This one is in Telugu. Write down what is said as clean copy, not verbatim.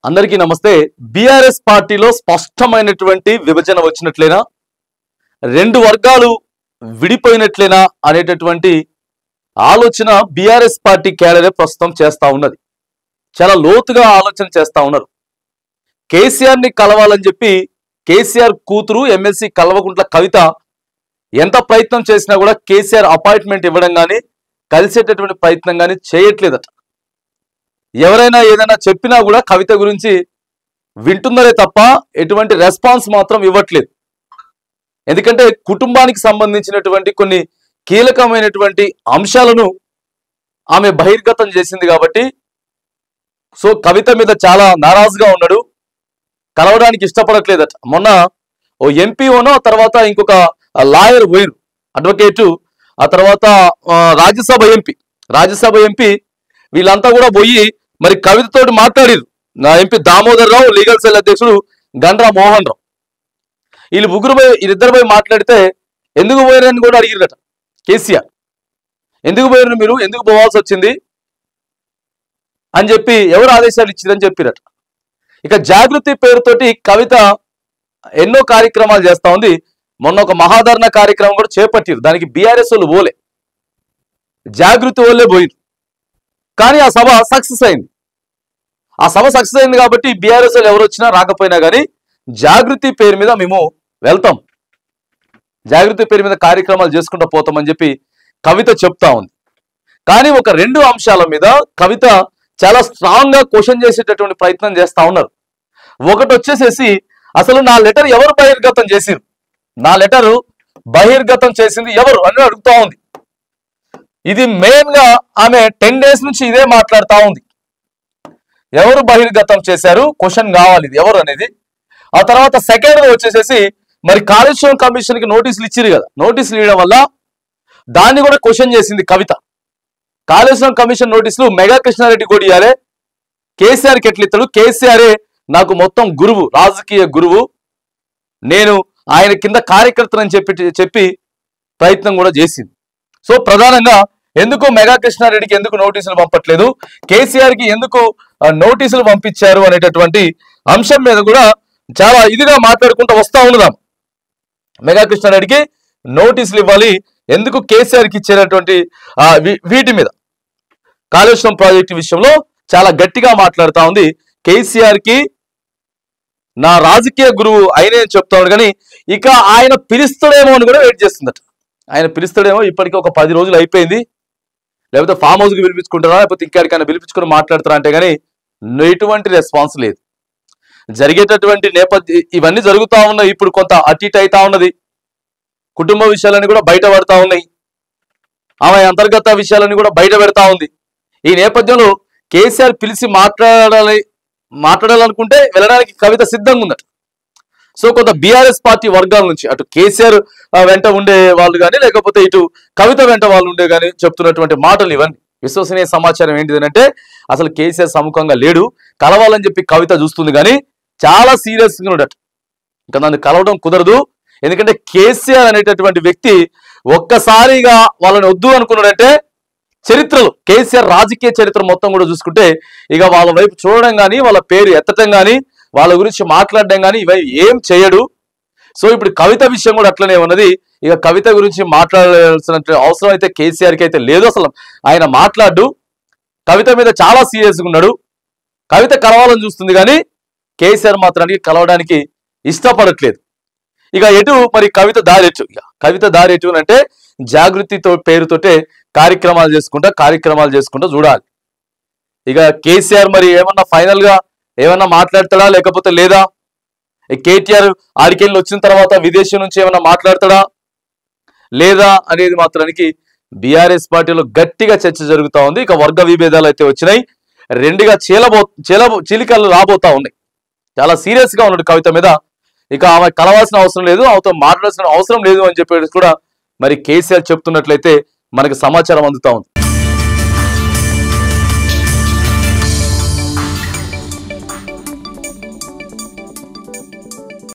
అందరికీ నమస్తే. బీఆర్ఎస్ పార్టీలో స్పష్టమైనటువంటి విభజన వచ్చినట్లేనా, రెండు వర్గాలు విడిపోయినట్లేనా అనేటటువంటి ఆలోచన బీఆర్ఎస్ పార్టీ క్యాడరే ప్రస్తుతం చేస్తా ఉన్నది. చాలా లోతుగా ఆలోచన చేస్తా ఉన్నారు. కేసీఆర్ ని కలవాలని చెప్పి కేసీఆర్ కూతురు ఎమ్మెల్సీ కల్వకుంట్ల కవిత ఎంత ప్రయత్నం చేసినా కూడా కేసీఆర్ అపాయింట్మెంట్ ఇవ్వడం కానీ కలిసేటటువంటి ప్రయత్నం కానీ చేయట్లేదట. ఎవరైనా ఏదైనా చెప్పినా కూడా కవిత గురించి వింటున్నారే తప్ప ఎటువంటి రెస్పాన్స్ మాత్రం ఇవ్వట్లేదు. ఎందుకంటే కుటుంబానికి సంబంధించినటువంటి కొన్ని కీలకమైనటువంటి అంశాలను ఆమె బహిర్గతం చేసింది కాబట్టి సో కవిత మీద చాలా నారాజుగా ఉన్నాడు, కలవడానికి ఇష్టపడట్లేదట. మొన్న ఓ ఎంపీఓనో తర్వాత ఇంకొక లాయర్ పోయిరు, అడ్వకేటు, ఆ తర్వాత రాజ్యసభ ఎంపీ వీళ్ళంతా కూడా పోయి మరి కవితతోటి మాట్లాడారు. నా ఎంపీ దామోదర్ రావు, లీగల్ సెల్ అధ్యక్షుడు గండ్రా మోహన్ రావు, వీళ్ళిద్దరు పోయి మాట్లాడితే ఎందుకు పోయారని కూడా అడిగిరట. కేసీఆర్ ఎందుకు పోయారు, మీరు ఎందుకు పోవాల్సి వచ్చింది అని చెప్పి ఎవరు ఆదేశాలు ఇచ్చిందని చెప్పిరట. ఇక జాగృతి పేరుతోటి కవిత ఎన్నో కార్యక్రమాలు చేస్తా ఉంది. మొన్న ఒక మహాధరణ కార్యక్రమం కూడా చేపట్టిరు, దానికి బీఆర్ఎస్ వాళ్ళు పోలే, జాగృతి వాళ్ళే పోయిరు. కానీ ఆ సభ సక్సెస్ అయింది. కాబట్టి బీఆర్ఎస్ వాళ్ళు ఎవరు వచ్చినా రాకపోయినా కానీ జాగృతి పేరు మీద మేము వెళ్తాం, జాగృతి పేరు మీద కార్యక్రమాలు చేసుకుంటూ పోతామని చెప్పి కవిత చెప్తా ఉంది. కానీ ఒక రెండు అంశాల మీద కవిత చాలా స్ట్రాంగ్ గా క్వశ్చన్ చేసేటటువంటి ప్రయత్నం చేస్తా ఉన్నారు. ఒకటి వచ్చేసేసి అసలు నా లెటర్ ఎవరు బహిర్గతం చేసిరు, నా లెటర్ బహిర్గతం చేసింది ఎవరు అని అడుగుతా ఉంది. ఇది మెయిన్ గా ఆమె 10 days నుంచి ఇదే మాట్లాడుతూ ఉంది. ఎవరు బహిర్గతం చేశారు, క్వశ్చన్ కావాలి ఇది ఎవరు అనేది. ఆ తర్వాత సెకండ్ వచ్చేసేసి మరి కాళేశ్వరం కమిషన్ కి నోటీసులు ఇచ్చిరు కదా, నోటీసులు ఇవ్వడం వల్ల దాన్ని కూడా క్వశ్చన్ చేసింది కవిత. కాళేశ్వరం కమిషన్ నోటీసులు మెగా కృష్ణారెడ్డి కూడా ఇవ్వాలి, కేసీఆర్కి ఎట్లా ఇస్తాడు, కేసీఆరే నాకు మొత్తం గురువు, రాజకీయ గురువు, నేను ఆయన కింద కార్యకర్తనని చెప్పి ప్రయత్నం కూడా చేసింది. సో ప్రధానంగా ఎందుకు మెగా కృష్ణారెడ్డికి ఎందుకు నోటీసులు పంపట్లేదు, కేసీఆర్ కి ఎందుకు నోటీసులు పంపించారు అనేటటువంటి అంశం మీద కూడా చాలా ఇదిగా మాట్లాడుకుంటూ వస్తా ఉన్నదాం. మెగా కృష్ణారెడ్డికి నోటీసులు ఇవ్వాలి, ఎందుకు కేసీఆర్ కి ఇచ్చేటటువంటి వీటి మీద కాళేశ్వరం ప్రాజెక్టు విషయంలో చాలా గట్టిగా మాట్లాడుతూ ఉంది. కేసీఆర్ కి నా రాజకీయ గురువు అయినే చెప్తాడు, కానీ ఇక ఆయన పిలుస్తాడేమో అని కూడా వెయిట్ చేస్తుందట. ఆయన పిలుస్తాడేమో, ఇప్పటికీ ఒక 10 రోజులు అయిపోయింది, లేకపోతే ఫామ్ హౌస్కి పిలిపించుకుంటారా లేకపోతే ఇంకెక్కడికైనా పిలిపించుకుని మాట్లాడతారా అంటే కానీ ఎటువంటి రెస్పాన్స్ లేదు. జరిగేటటువంటి నేపథ్యం ఇవన్నీ జరుగుతూ ఉన్నాయి. ఇప్పుడు కొంత అటు ఇటు అవుతా ఉన్నది, కుటుంబ విషయాలన్నీ కూడా బయట పడతా ఉన్నాయి, ఆమె అంతర్గత విషయాలన్నీ కూడా బయట పెడతా ఉంది. ఈ నేపథ్యంలో కేసీఆర్ పిలిచి మాట్లాడాలనుకుంటే వెళ్ళడానికి కవిత సిద్ధంగా ఉందట. సో కొంత బీఆర్ఎస్ పార్టీ వర్గాల నుంచి అటు కేసీఆర్ వెంట ఉండే వాళ్ళు కానీ లేకపోతే ఇటు కవిత వెంట వాళ్ళు ఉండే కానీ చెప్తున్నటువంటి మాటలు ఇవన్నీ. విశ్వసనీయ సమాచారం ఏంటిదంటే అసలు కేసీఆర్ సముఖంగా లేడు, కలవాలని చెప్పి కవిత చూస్తుంది కానీ చాలా సీరియస్గా ఉండట. ఇంకా నన్ను కలవడం కుదరదు, ఎందుకంటే కేసీఆర్ అనేటటువంటి వ్యక్తి ఒక్కసారిగా వాళ్ళని వద్దు అనుకున్నాడంటే చరిత్రలో కేసీఆర్ రాజకీయ చరిత్ర మొత్తం కూడా చూసుకుంటే ఇక వాళ్ళ వైపు చూడడం కానీ వాళ్ళ పేరు ఎత్తడం కానీ వాళ్ళ గురించి మాట్లాడడం కానీ ఇవి ఏం చేయడు. సో ఇప్పుడు కవిత విషయం కూడా అట్లనే ఉన్నది. ఇక కవిత గురించి మాట్లాడాల్సిన అవసరం అయితే కేసీఆర్కి అయితే లేదు. అసలు ఆయన మాట్లాడు, కవిత మీద చాలా సీరియస్గా ఉన్నాడు. కవిత కలవాలని చూస్తుంది కానీ కేసీఆర్ మాత్రానికి కలవడానికి ఇష్టపడట్లేదు. ఇక ఎటు మరి కవిత దారి ఎటు అంటే జాగృతితో పేరుతోటే కార్యక్రమాలు చేసుకుంటా చూడాలి. ఇక కేసీఆర్ మరి ఏమన్నా ఫైనల్ గా ఏమన్నా మాట్లాడతాడా లేకపోతే లేదా, కేటీఆర్ ఆడికెళ్ళి వచ్చిన తర్వాత విదేశీ నుంచి ఏమన్నా మాట్లాడతాడా లేదా అనేది మాత్రానికి బీఆర్ఎస్ పార్టీలో గట్టిగా చర్చ జరుగుతూ ఉంది. ఇక వర్గ విభేదాలు అయితే వచ్చినాయి, రెండుగా చీలికలు రాబోతా ఉన్నాయి. చాలా సీరియస్ గా ఉన్నాడు కవిత మీద. ఇక ఆమె కలవాల్సిన అవసరం లేదు, ఆమెతో మాట్లాడాల్సిన అవసరం లేదు అని చెప్పేసి కూడా మరి కేసీఆర్ చెప్తున్నట్లయితే మనకి సమాచారం అందుతా ఉంది.